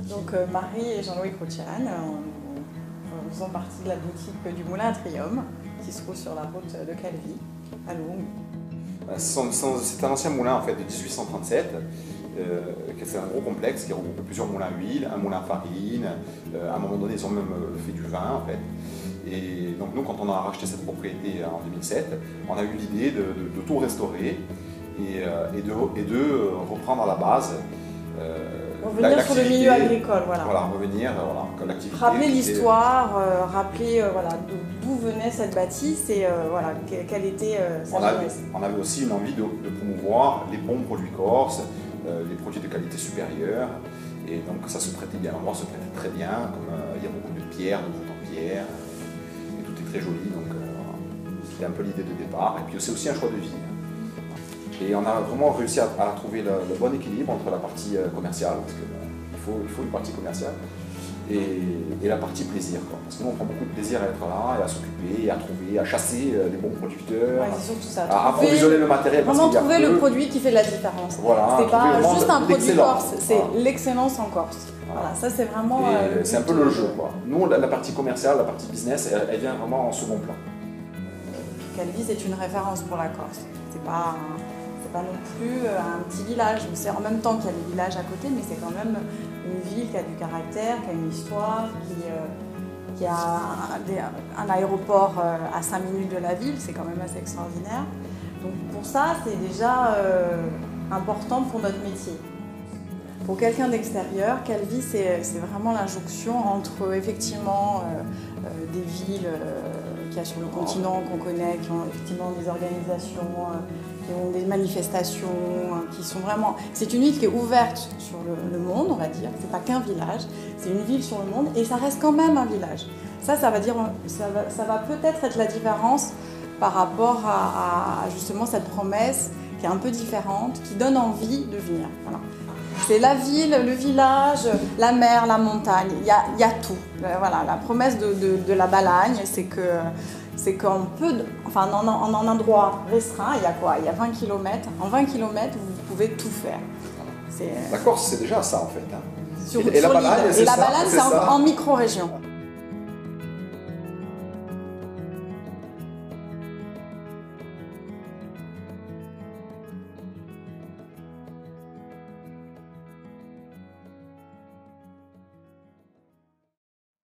Donc Marie et Jean-Louis Croutian faisons partie de la boutique du Moulin à Trium, qui se trouve sur la route de Calvi, à Lourdes. C'est un ancien moulin en fait, de 1837, c'est un gros complexe qui regroupe plusieurs moulins à huile, un moulin à farine, à un moment donné ils ont même fait du vin en fait. Et donc nous, quand on a racheté cette propriété en 2007, on a eu l'idée de tout restaurer et de reprendre à la base revenir sur le milieu agricole, voilà. Voilà, revenir, voilà, l'activité. Rappeler l'histoire, rappeler voilà, d'où venait cette bâtisse et voilà, quelle était sa jeunesse. On avait aussi une envie de promouvoir les bons produits corses, les produits de qualité supérieure. Et donc ça se prêtait bien, l'endroit se prêtait très bien, comme il y a beaucoup de pierres, de voûtes en pierre, et tout est très joli, donc c'était un peu l'idée de départ. Et puis c'est aussi un choix de vie. Et on a vraiment réussi à trouver le bon équilibre entre la partie commerciale, parce qu'il faut une partie commerciale, et la partie plaisir. Parce que nous, on prend beaucoup de plaisir à être là, et à s'occuper, à trouver, à chasser les bons producteurs, ouais, c'est surtout ça. À approvisionner le matériel. Vraiment trouver le produit qui fait la différence. Voilà, c'est pas juste un produit corse, c'est voilà. L'excellence en Corse. Voilà, ça c'est vraiment... c'est un peu le jeu, quoi. Nous, la partie commerciale, la partie business, elle vient vraiment en second plan. Calvi, c'est une référence pour la Corse. C'est pas non plus un petit village. C'est en même temps qu'il y a les villages à côté, mais c'est quand même une ville qui a du caractère, qui a une histoire, qui a un aéroport à 5 minutes de la ville. C'est quand même assez extraordinaire. Donc pour ça, c'est déjà important pour notre métier. Pour quelqu'un d'extérieur, Calvi, c'est vraiment la jonction entre effectivement des villes qu'il y a sur le continent qu'on connaît, qui ont effectivement des organisations, qui ont des manifestations, qui sont vraiment... C'est une ville qui est ouverte sur le monde, on va dire. C'est pas qu'un village, c'est une ville sur le monde et ça reste quand même un village. Ça va peut-être être la différence par rapport à justement cette promesse qui est un peu différente, qui donne envie de venir. Voilà. C'est la ville, le village, la mer, la montagne, il y a tout. Voilà, la promesse de la Balagne, c'est qu'on peut, enfin en un endroit restreint, il y a quoi? Il y a 20 km. En 20 km, vous pouvez tout faire. La Corse, c'est déjà ça en fait. Hein. Et la Balagne, c'est en micro-région.